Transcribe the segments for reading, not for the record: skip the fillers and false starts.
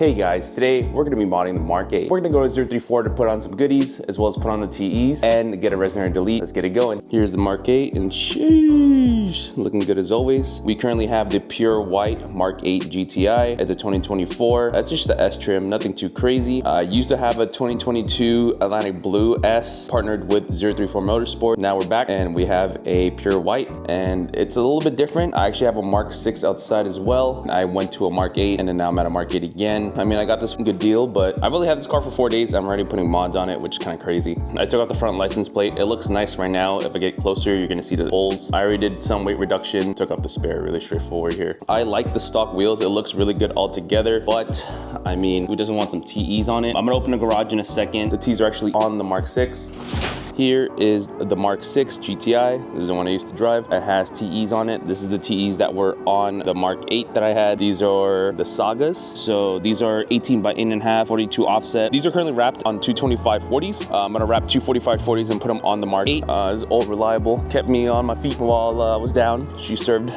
Hey guys, today we're going to be modding the Mk8. We're going to go to 034 to put on some goodies, as well as put on the TEs and get a Resonator Delete. Let's get it going. Here's the Mk8 and sheesh, looking good as always. We currently have the pure white Mk8 GTI at the 2024. That's just the S trim, nothing too crazy. I used to have a 2022 Atlantic Blue S partnered with 034 Motorsport. Now we're back and we have a pure white and it's a little bit different. I actually have a Mk6 outside as well. I went to a Mk8 and then now I'm at a Mk8 again. I mean, I got this good deal, but I've only had this car for 4 days. I'm already putting mods on it, which is kind of crazy. I took out the front license plate. It looks nice right now. If I get closer, you're gonna see the holes. I already did some weight reduction, took off the spare, really straightforward here. I like the stock wheels. It looks really good all together, but I mean, who doesn't want some TEs on it? I'm gonna open the garage in a second. The T's are actually on the Mk6. Here is the Mk6 GTI. This is the one I used to drive. It has TEs on it. This is the TEs that were on the Mk8 that I had. These are the Sagas. So these are 18 by 8.5, 42 offset. These are currently wrapped on 225 40s. I'm gonna wrap 245 40s and put them on the Mk8. This is old reliable. Kept me on my feet while I was down. She served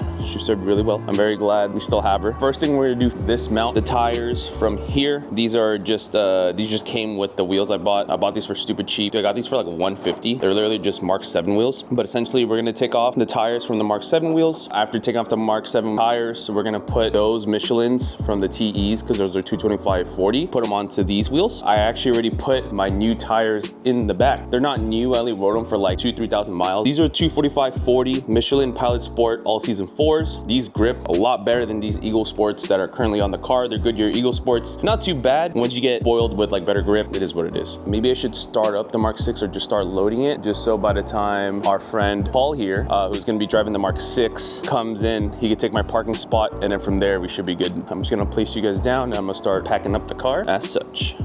really well. I'm very glad we still have her. First thing we're gonna do, dismount the tires from here. These are just, these just came with the wheels I bought. I bought these for stupid cheap. I got these for like $150. They're literally just Mk7 wheels, but essentially we're gonna take off the tires from the Mk7 wheels. After taking off the Mk7 tires, we're gonna put those Michelins from the TEs, because those are 225/40, put them onto these wheels. I actually already put my new tires in the back. They're not new, I only rode them for like 2,000-3,000 miles. These are 245/40 Michelin Pilot Sport All Season 4s. These grip a lot better than these Eagle Sports that are currently on the car. They're Goodyear Eagle Sports. Not too bad. Once you get spoiled with like better grip, it is what it is. Maybe I should start up the Mk6 or just start loading it, just so by the time our friend Paul here, who's gonna be driving the Mk6, comes in, he could take my parking spot, and then from there we should be good. I'm just gonna place you guys down and I'm gonna start packing up the car as such.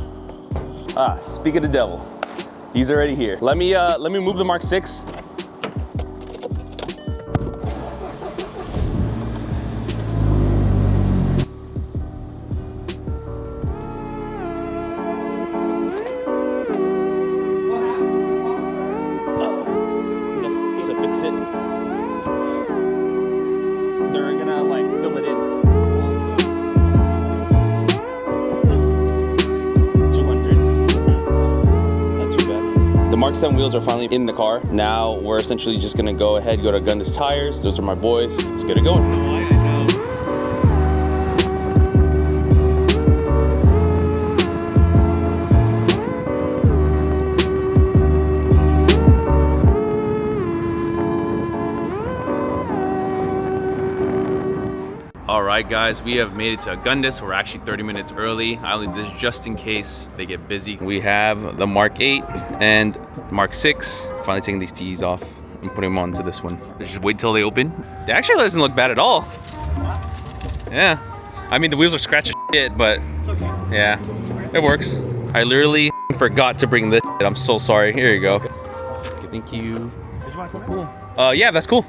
Speak of the devil, he's already here. Let me move the Mk6. Fix it. They're gonna like fill it in. 200. Not too bad. The Mk7 wheels are finally in the car. Now we're essentially just gonna go ahead, go to Gundus tires. Those are my boys. Let's get it going. All right, guys, we have made it to Gundus. We're actually 30 minutes early. I only did this just in case they get busy. We have the Mk8 and Mk6. Finally taking these TEs off and putting them onto this one. Just wait till they open. It actually doesn't look bad at all. Yeah. I mean, the wheels are scratched as shit, but it's okay. Yeah, it works. I literally forgot to bring this shit. I'm so sorry. Here you go. Okay, thank you. Did you want to come in? Yeah, that's cool.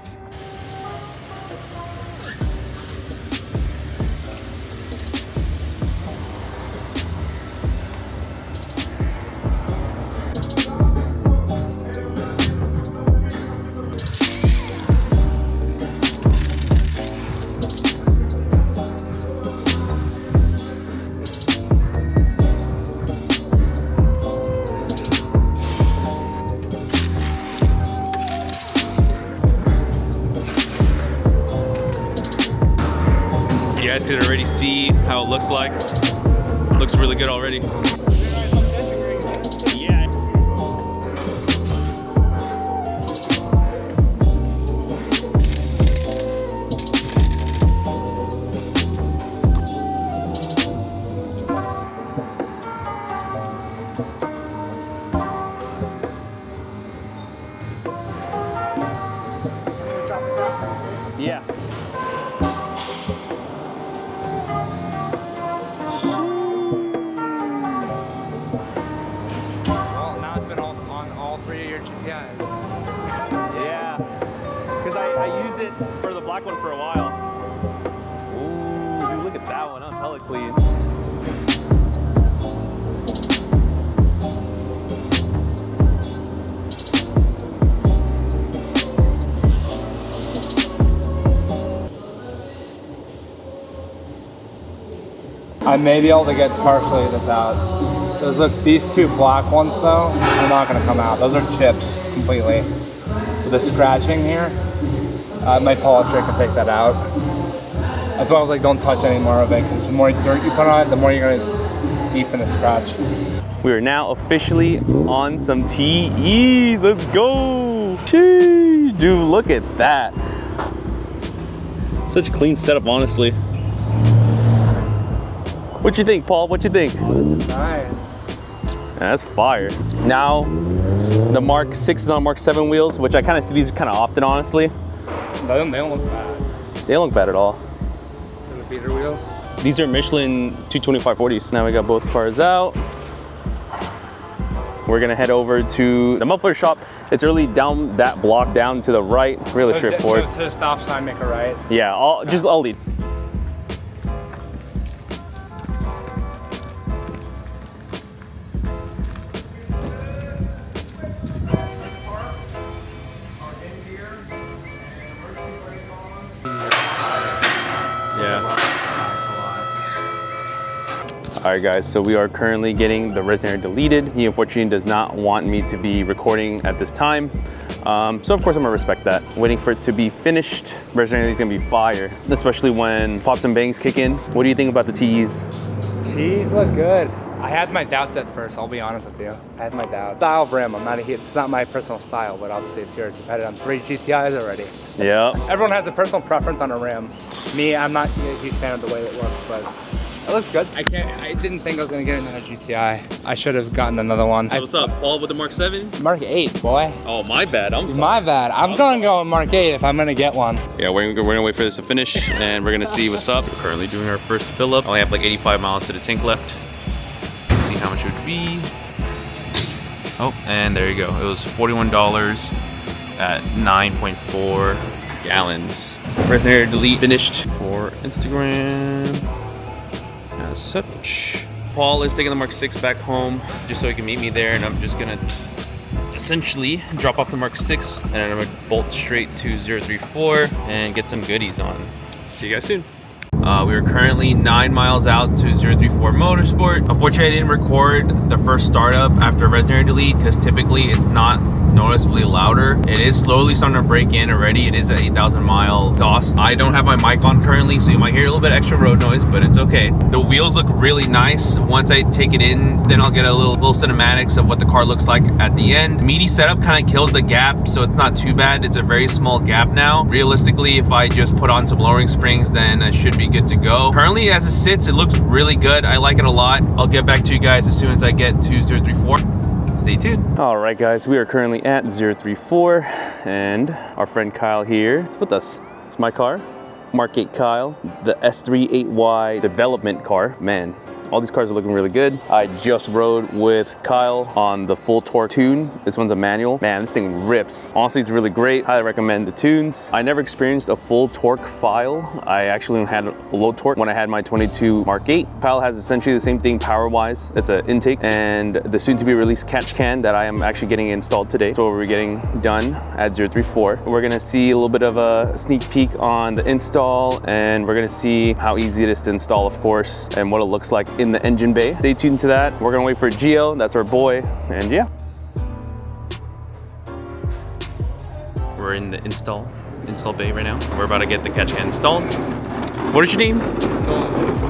You guys could already see how it looks like. Looks really good already. Yeah. Yeah. Yeah, because I used it for the black one for a while. Ooh, dude, look at that one. That's hella clean. I may be able to get partially this out. Those look, these two black ones though, are not gonna come out. Those are chips completely. With the scratching here, my polisher can take that out. As well as like don't touch any more of it, because the more dirt you put on it, the more you're gonna deepen the scratch. We are now officially on some TEs. Let's go. Sheesh, dude, look at that. Such a clean setup, honestly. What you think, Paul? What you think? Nice. Yeah, that's fire. Now, the Mark 6 is on Mark 7 wheels, which I kind of see these kind of often, honestly. They don't look bad. They don't look bad at all. And the beater wheels? These are Michelin 225/40s. Now we got both cars out. We're gonna head over to the muffler shop. It's really down that block down to the right. Really straightforward. So to the stop sign, make a right? Yeah, I'll lead. All right guys, so we are currently getting the Resonator deleted. He unfortunately does not want me to be recording at this time. So of course I'm gonna respect that. Waiting for it to be finished. Resonator is gonna be fire, especially when pops and bangs kick in. What do you think about the TEs? TEs look good. I had my doubts at first, I'll be honest with you. I had my doubts. Style of rim, it's not my personal style, but obviously it's yours. You've had it on 3 GTIs already. Yeah. Everyone has a personal preference on a rim. Me, I'm not a huge fan of the way it looks, but it looks good. I didn't think I was gonna get another GTI. I should have gotten another one. So what's up, Paul, with the Mark 7? Mark 8, boy. Oh, my bad, I'm sorry. My bad. I'm gonna go with Mark 8 if I'm gonna get one. Yeah, we're gonna wait for this to finish and we're gonna see what's up. We're currently doing our first fill up. I only have like 85 miles to the tank left. Let's see how much it would be. Oh, and there you go. It was $41 at 9.4 gallons. Resonator delete finished for Instagram. As such, Paul is taking the Mark 6 back home just so he can meet me there, and I'm just gonna essentially drop off the Mark 6 and then I'm gonna bolt straight to 034 and get some goodies on. See you guys soon. We are currently 9 miles out to 034 Motorsport. Unfortunately, I didn't record the first startup after Resonator delete because typically it's not noticeably louder. It is slowly starting to break in already. It is an 8,000 mile exhaust. I don't have my mic on currently, so you might hear a little bit extra road noise, but it's okay. The wheels look really nice. Once I take it in, then I'll get a little cinematics of what the car looks like at the end. Meaty setup kind of kills the gap, so it's not too bad. It's a very small gap now. Realistically, if I just put on some lowering springs, then I should be good to go. Currently, as it sits, it looks really good. I like it a lot. I'll get back to you guys as soon as I get to 034. Stay tuned. All right, guys, we are currently at 034, and our friend Kyle here is with us. It's my car, Mark 8 Kyle, the S38Y development car. Man, all these cars are looking really good. I just rode with Kyle on the full torque tune. This one's a manual. Man, this thing rips. Honestly, it's really great. Highly recommend the tunes. I never experienced a full torque file. I actually had a low torque when I had my 22 Mark 8. Kyle has essentially the same thing power-wise. It's an intake and the soon-to-be released catch can that I am actually getting installed today. So we're getting done at 034. We're gonna see a little bit of a sneak peek on the install, and we're gonna see how easy it is to install, of course, and what it looks like in the engine bay. Stay tuned to that. We're gonna wait for Gio, that's our boy, and yeah. We're in the install bay right now. We're about to get the catch can installed. What is your name?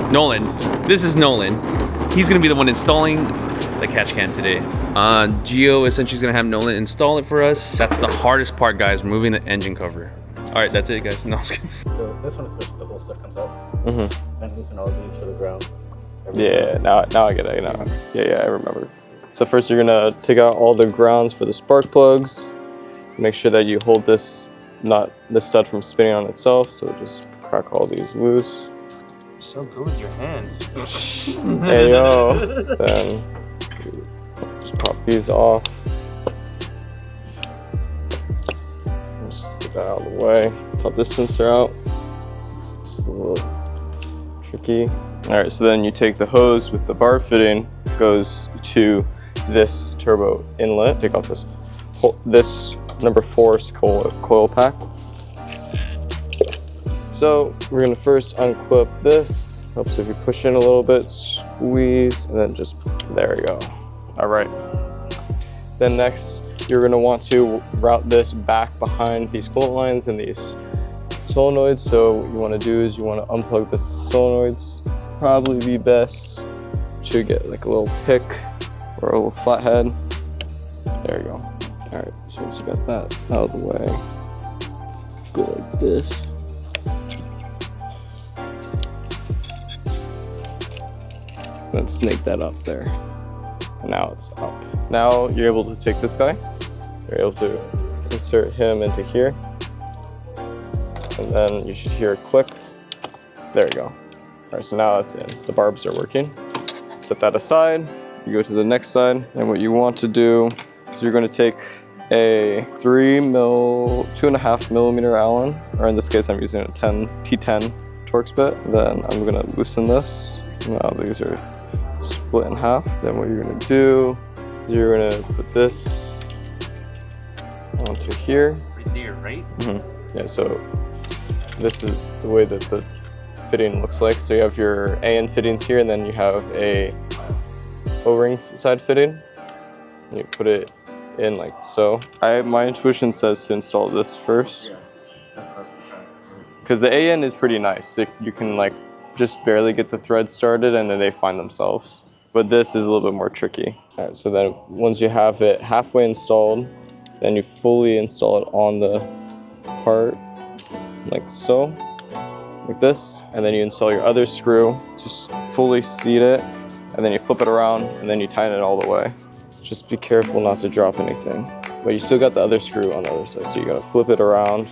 Nolan. This is Nolan. He's gonna be the one installing the catch can today. Gio essentially is gonna have Nolan install it for us. That's the hardest part, guys, removing the engine cover. All right, that's it, guys. No, so this one, especially, the whole stuff comes out. And loosen all of these for the grounds. Yeah, now I get it. Yeah, I remember. So first you're gonna take out all the grounds for the spark plugs. Make sure that you hold this stud from spinning on itself. So just crack all these loose. You're so good with your hands. Hey yo. Then just pop these off. Just get that out of the way. Pop this sensor out. It's a little tricky. All right, so then you take the hose with the bar fitting, goes to this turbo inlet. Take off this number 4 coil pack. So we're gonna first unclip this, Helps if you push in a little bit, squeeze, and then just, there we go. All right. Then next, you're gonna want to route this back behind these coolant lines and these solenoids. So what you wanna do is you wanna unplug the solenoids. Probably be best to get like a little pick or a little flathead. There you go. All right, so once you got that out of the way, go like this. Then snake that up there. And now it's up. Now you're able to take this guy. You're able to insert him into here. And then you should hear a click. There you go. All right, so now it's in. The barbs are working. Set that aside. You go to the next side. And what you want to do is you're going to take a 2.5 millimeter Allen, or in this case I'm using a T10 Torx bit. Then I'm going to loosen this. Now these are split in half. Then what you're going to do, you're going to put this onto here. Right there, right? Yeah, so this is the way that the fitting looks like. So you have your AN fittings here, and then you have a O-ring side fitting. And you put it in like so. My intuition says to install this first. Yeah, that's perfect. Because the AN is pretty nice. You can like just barely get the threads started and then they find themselves. But this is a little bit more tricky. All right, so then once you have it halfway installed, then you fully install it on the part like so, like this. And then you install your other screw, just fully seat it, and then you flip it around and then you tighten it all the way. Just be careful not to drop anything. But you still got the other screw on the other side, so you gotta flip it around.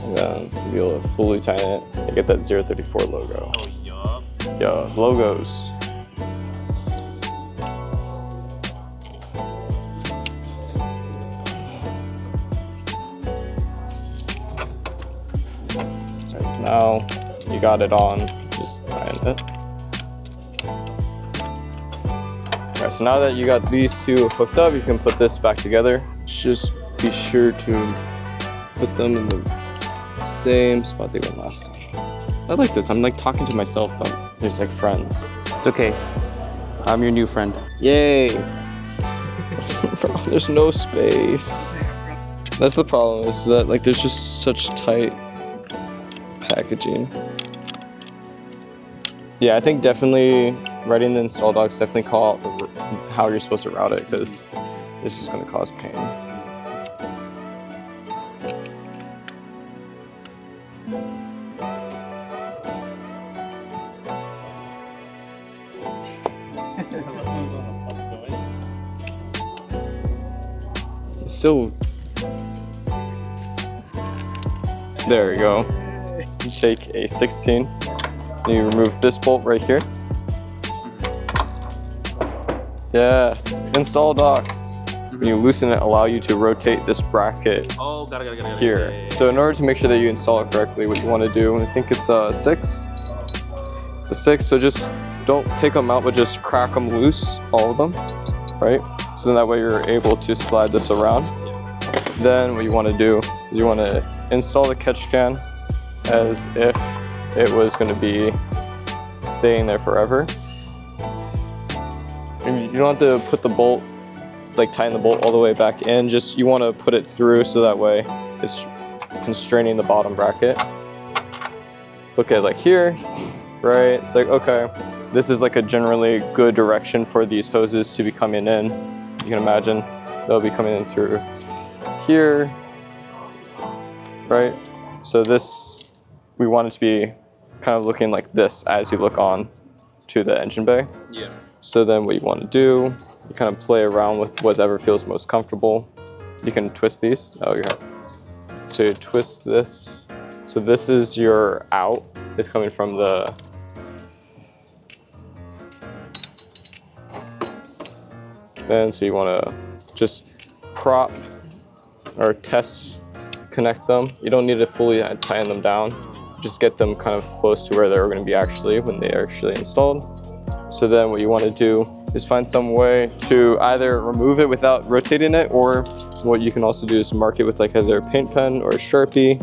And then you'll be able to fully tighten it and get that 034 logo. Oh, yup. Yeah, logos. Alright, so now you got it on, just tighten it. Alright, so now that you got these two hooked up, you can put this back together. Just be sure to put them in the same spot they went last time. I like this. I'm like talking to myself, but there's like friends. It's okay. I'm your new friend. Yay! Bro, there's no space. That's the problem, is that like there's just such tight packaging. Yeah, I think definitely writing the install docs, definitely call out how you're supposed to route it, because this is going to cause pain. So, there we go. You take a 16, and you remove this bolt right here. Yes, install docks. When you loosen it, allow you to rotate this bracket here. So in order to make sure that you install it correctly, what you want to do, I think it's a 6. It's a 6, so just don't take them out, but just crack them loose, all of them, right? So then that way you're able to slide this around. Then what you want to do is you want to install the catch can as if it was going to be staying there forever. You don't have to put the bolt, it's like tying the bolt all the way back in, just you want to put it through so that way it's constraining the bottom bracket. Look at like here, right? It's like, okay, this is like a generally good direction for these hoses to be coming in. You can imagine they'll be coming in through here, right? So this, we want it to be kind of looking like this as you look on to the engine bay. Yeah. So then what you want to do, you kind of play around with whatever feels most comfortable. You can twist these. Oh, yeah. So you twist this. So this is your out. It's coming from the then, so you want to just prop or test connect them. You don't need to fully tighten them down. Just get them kind of close to where they're going to be actually when they are actually installed. So then what you want to do is find some way to either remove it without rotating it, or what you can also do is mark it with like either a paint pen or a Sharpie.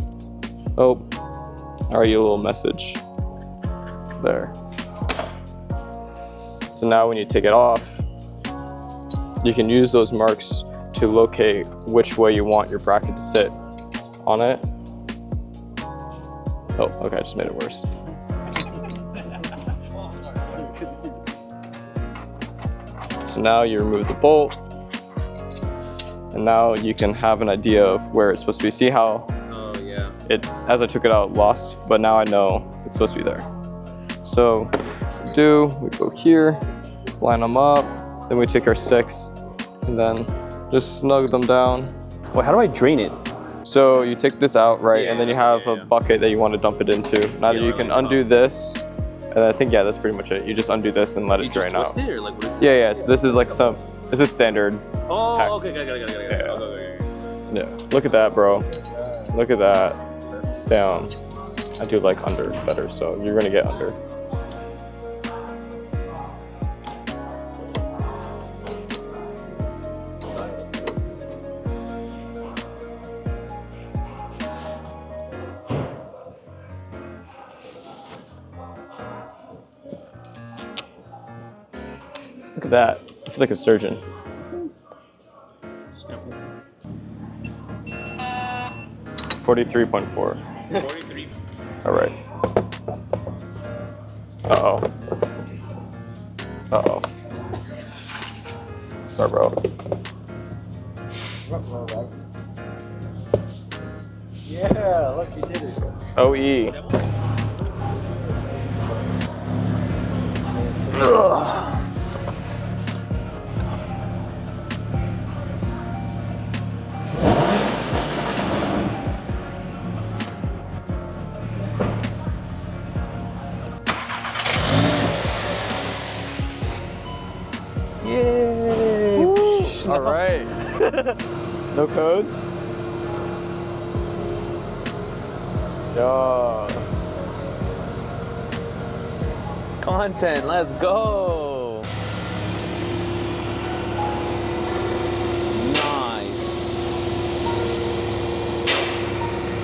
Oh, alright, you a little message. there. So now when you take it off, you can use those marks to locate which way you want your bracket to sit on it. Oh, okay, I just made it worse. So now you remove the bolt, and now you can have an idea of where it's supposed to be. See how it, as I took it out, lost, but now I know it's supposed to be there. So we go here, line them up, then we take our 6, and then just snug them down. Well, how do I drain it? So you take this out, right, and then you have a bucket that you want to dump it into. Now you can undo this, and I think, yeah, that's pretty much it. You just undo this and let it drain out. It, or like, what is it? Yeah, so this is like this is standard. Oh, hacks. okay, got it. Yeah, look at that, bro. Look at that. Damn. I do like under better, so you're gonna get under. Look at that. I feel like a surgeon. 43.4. 43. All right. Uh-oh. Uh-oh. Sorry, bro. Yeah, look, you did it. OE. Ugh. Yay! All right. No codes? Yeah. Content, let's go. Nice.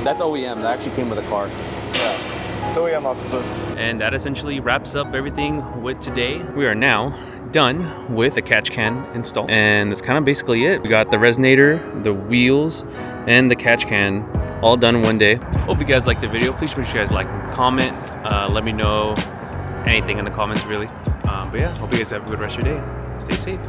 That's OEM, that actually came with a car. Yeah. It's OEM officer. And that essentially wraps up everything with today. We are now done with the catch can install, and that's kind of basically it. We got the resonator, the wheels, and the catch can all done in one day. Hope you guys liked the video. Please make sure you guys like and comment. Let me know anything in the comments, really. But yeah, hope you guys have a good rest of your day. Stay safe.